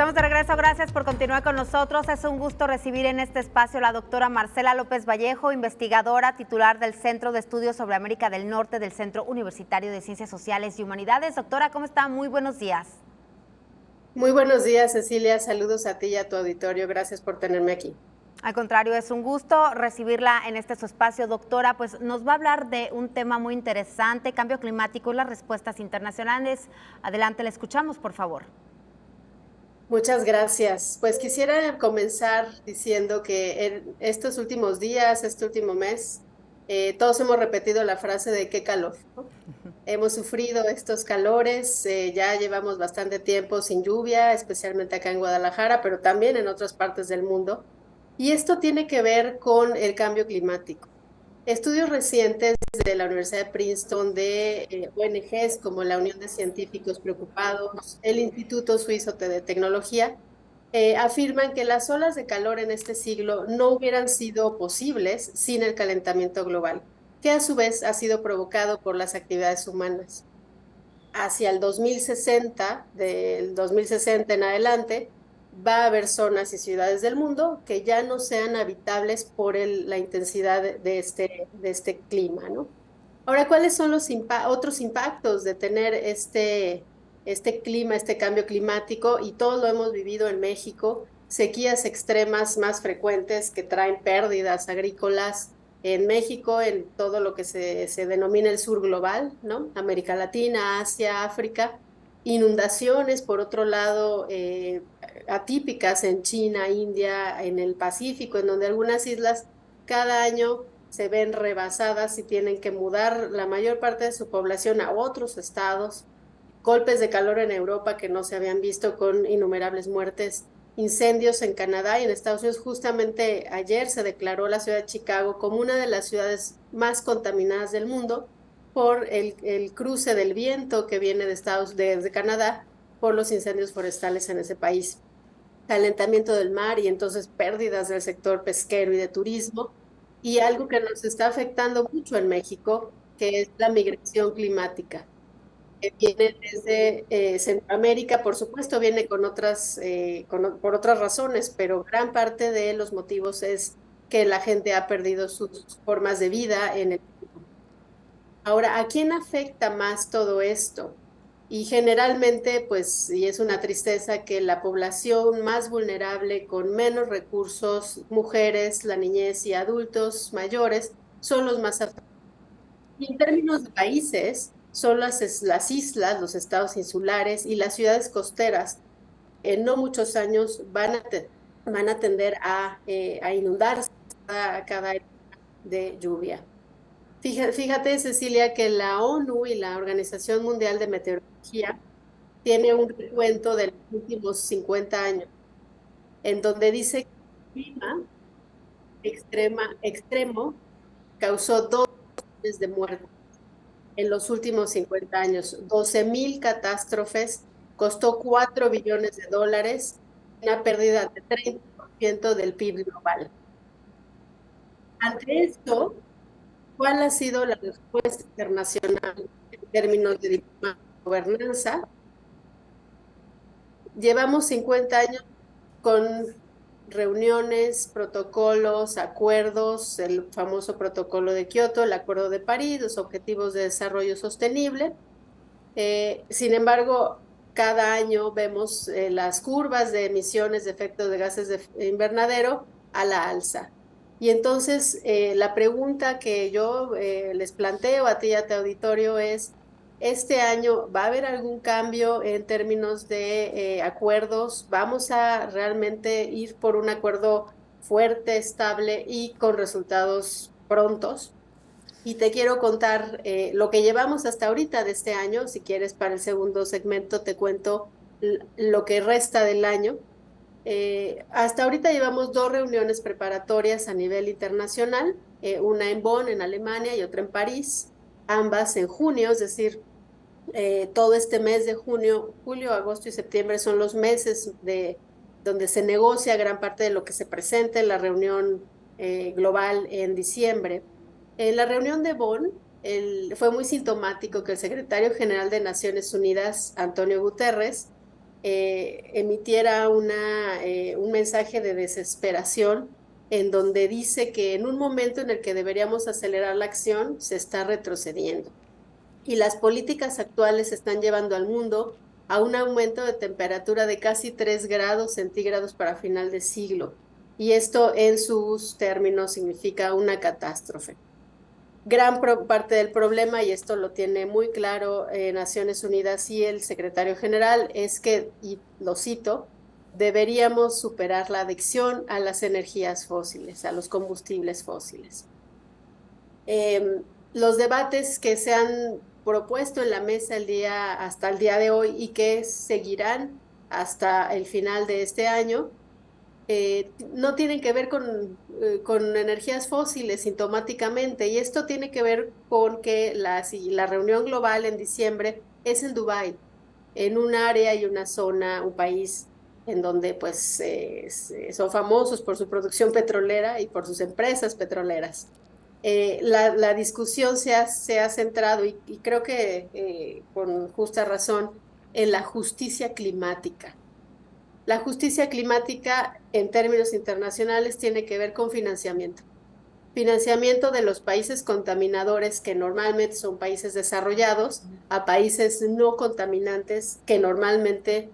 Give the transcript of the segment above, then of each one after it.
Estamos de regreso, gracias por continuar con nosotros. Es un gusto recibir en este espacio a la doctora Marcela López Vallejo, investigadora titular del Centro de Estudios sobre América del Norte del Centro Universitario de Ciencias Sociales y Humanidades. Doctora, ¿cómo está? Muy buenos días. Muy buenos días, Cecilia. Saludos a ti y a tu auditorio. Gracias por tenerme aquí. Al contrario, es un gusto recibirla en este su espacio, doctora. Pues nos va a hablar de un tema muy interesante, cambio climático y las respuestas internacionales. Adelante, le escuchamos, por favor. Muchas gracias. Pues quisiera comenzar diciendo que en estos últimos días, este último mes, todos hemos repetido la frase de qué calor, ¿no? Hemos sufrido estos calores, ya llevamos bastante tiempo sin lluvia, especialmente acá en Guadalajara, pero también en otras partes del mundo. Y esto tiene que ver con el cambio climático. Estudios recientes de la Universidad de Princeton, de ONGs como la Unión de Científicos Preocupados, el Instituto Suizo de Tecnología, afirman que las olas de calor en este siglo no hubieran sido posibles sin el calentamiento global, que a su vez ha sido provocado por las actividades humanas. Hacia el 2060, del 2060 en adelante, va a haber zonas y ciudades del mundo que ya no sean habitables por la intensidad de este clima, ¿no? Ahora, ¿cuáles son los otros impactos de tener este clima, este cambio climático? Y todos lo hemos vivido en México, sequías extremas más frecuentes que traen pérdidas agrícolas en México, en todo lo que se denomina el sur global, ¿no? América Latina, Asia, África. Inundaciones, por otro lado, atípicas en China, India, en el Pacífico, en donde algunas islas cada año se ven rebasadas y tienen que mudar la mayor parte de su población a otros estados, golpes de calor en Europa que no se habían visto con innumerables muertes, incendios en Canadá y en Estados Unidos. Justamente ayer se declaró la ciudad de Chicago como una de las ciudades más contaminadas del mundo por el cruce del viento que viene de Canadá por los incendios forestales en ese país, calentamiento del mar y entonces pérdidas del sector pesquero y de turismo, y algo que nos está afectando mucho en México, que es la migración climática, que viene desde Centroamérica, por supuesto, viene con por otras razones, pero gran parte de los motivos es que la gente ha perdido sus formas de vida en el mundo. Ahora, ¿a quién afecta más todo esto? Y generalmente, pues, y es una tristeza que la población más vulnerable, con menos recursos, mujeres, la niñez y adultos mayores, son los más afectados. Y en términos de países, son las islas, los estados insulares y las ciudades costeras. En no muchos años van a tender a inundarse cada época de lluvia. Fíjate, Cecilia, que la ONU y la Organización Mundial de Meteorología tiene un recuento de los últimos 50 años, en donde dice que el clima extremo causó 2 millones de muertes en los últimos 50 años, 12.000 catástrofes, costó $4 billones, una pérdida de 30% del PIB global. Ante esto, ¿cuál ha sido la respuesta internacional en términos de diplomacia y gobernanza? Llevamos 50 años con reuniones, protocolos, acuerdos, el famoso protocolo de Kioto, el Acuerdo de París, los Objetivos de Desarrollo Sostenible. Sin embargo, cada año vemos las curvas de emisiones de efectos de gases de invernadero a la alza. Y entonces la pregunta que yo les planteo a ti y a tu auditorio es, ¿este año va a haber algún cambio en términos de acuerdos? ¿Vamos a realmente ir por un acuerdo fuerte, estable y con resultados prontos? Y te quiero contar lo que llevamos hasta ahorita de este año. Si quieres, para el segundo segmento te cuento lo que resta del año. Hasta ahorita llevamos 2 reuniones preparatorias a nivel internacional, una en Bonn, en Alemania, y otra en París, ambas en junio, es decir, todo este mes de junio, julio, agosto y septiembre son los meses donde se negocia gran parte de lo que se presenta en la reunión global en diciembre. En la reunión de Bonn, fue muy sintomático que el secretario general de Naciones Unidas, Antonio Guterres, emitiera un mensaje de desesperación en donde dice que en un momento en el que deberíamos acelerar la acción, se está retrocediendo. Y las políticas actuales están llevando al mundo a un aumento de temperatura de casi 3 grados centígrados para final de siglo. Y esto en sus términos significa una catástrofe. Parte del problema, y esto lo tiene muy claro Naciones Unidas y el secretario general, es que, y lo cito, deberíamos superar la adicción a las energías fósiles, a los combustibles fósiles. Los debates que se han propuesto en la mesa hasta el día de hoy y que seguirán hasta el final de este año, no tienen que ver con energías fósiles sintomáticamente, y esto tiene que ver con que la reunión global en diciembre es en Dubái, en un área y una zona, un país en donde pues son famosos por su producción petrolera y por sus empresas petroleras. La discusión se ha centrado, y creo que con justa razón, en la justicia climática. La justicia climática, en términos internacionales, tiene que ver con financiamiento. Financiamiento de los países contaminadores, que normalmente son países desarrollados, a países no contaminantes, que normalmente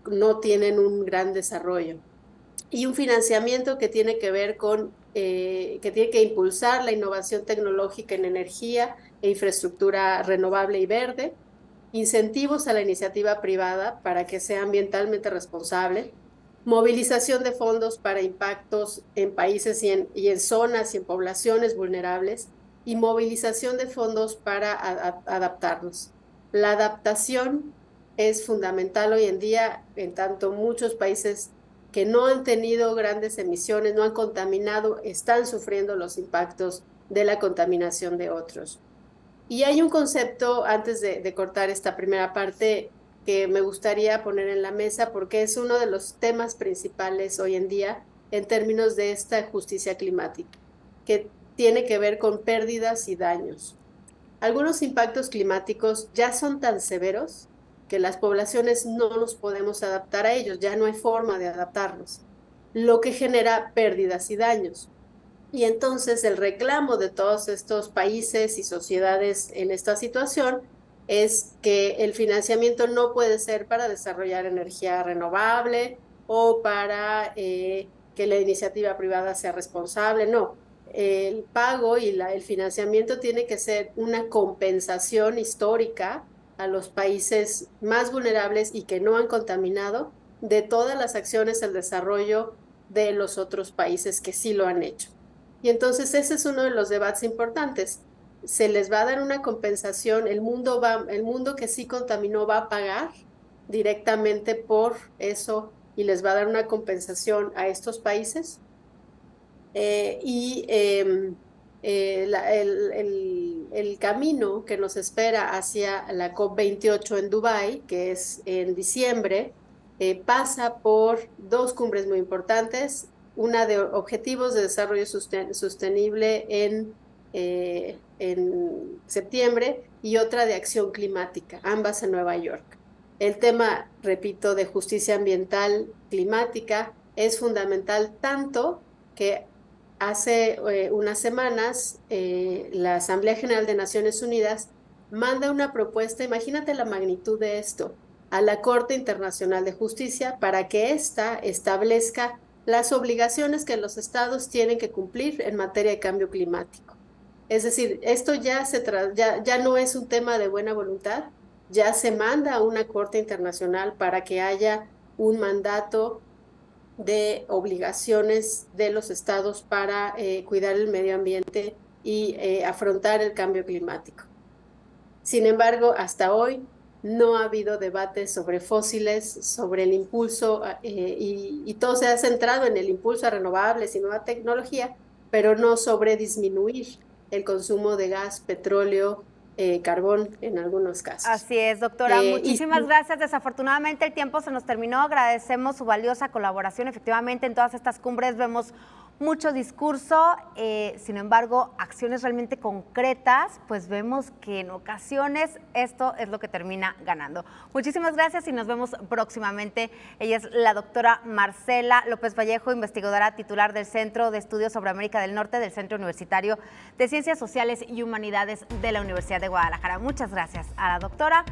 no tienen un gran desarrollo. Y un financiamiento que tiene que ver que tiene que impulsar la innovación tecnológica en energía e infraestructura renovable y verde, incentivos a la iniciativa privada para que sea ambientalmente responsable, movilización de fondos para impactos en países y en zonas y en poblaciones vulnerables, y movilización de fondos para adaptarnos. La adaptación es fundamental hoy en día, en tanto muchos países que no han tenido grandes emisiones, no han contaminado, están sufriendo los impactos de la contaminación de otros. Y hay un concepto, antes de cortar esta primera parte, que me gustaría poner en la mesa porque es uno de los temas principales hoy en día en términos de esta justicia climática, que tiene que ver con pérdidas y daños. Algunos impactos climáticos ya son tan severos que las poblaciones no nos podemos adaptar a ellos, ya no hay forma de adaptarnos, lo que genera pérdidas y daños. Y entonces el reclamo de todos estos países y sociedades en esta situación es que el financiamiento no puede ser para desarrollar energía renovable o para que la iniciativa privada sea responsable, no. El pago y el financiamiento tiene que ser una compensación histórica a los países más vulnerables y que no han contaminado de todas las acciones al desarrollo de los otros países que sí lo han hecho. Y entonces ese es uno de los debates importantes. Se les va a dar una compensación, el mundo que sí contaminó va a pagar directamente por eso y les va a dar una compensación a estos países. El camino que nos espera hacia la COP28 en Dubái, que es en diciembre, pasa por dos cumbres muy importantes, una de objetivos de desarrollo sostenible en septiembre y otra de acción climática, ambas en Nueva York. El tema, repito, de justicia ambiental climática es fundamental, tanto que hace unas semanas la Asamblea General de Naciones Unidas manda una propuesta, imagínate la magnitud de esto, a la Corte Internacional de Justicia para que ésta establezca las obligaciones que los estados tienen que cumplir en materia de cambio climático. Es decir, esto ya no es un tema de buena voluntad, ya se manda a una Corte Internacional para que haya un mandato de obligaciones de los estados para cuidar el medio ambiente y afrontar el cambio climático. Sin embargo, hasta hoy no ha habido debate sobre fósiles, sobre el impulso, y todo se ha centrado en el impulso a renovables y nueva tecnología, pero no sobre disminuir el consumo de gas, petróleo, carbón en algunos casos. Así es, doctora. Muchísimas gracias. Desafortunadamente el tiempo se nos terminó. Agradecemos su valiosa colaboración. Efectivamente, en todas estas cumbres vemos mucho discurso, sin embargo, acciones realmente concretas, pues vemos que en ocasiones esto es lo que termina ganando. Muchísimas gracias y nos vemos próximamente. Ella es la doctora Marcela López Vallejo, investigadora titular del Centro de Estudios sobre América del Norte del Centro Universitario de Ciencias Sociales y Humanidades de la Universidad de Guadalajara. Muchas gracias a la doctora.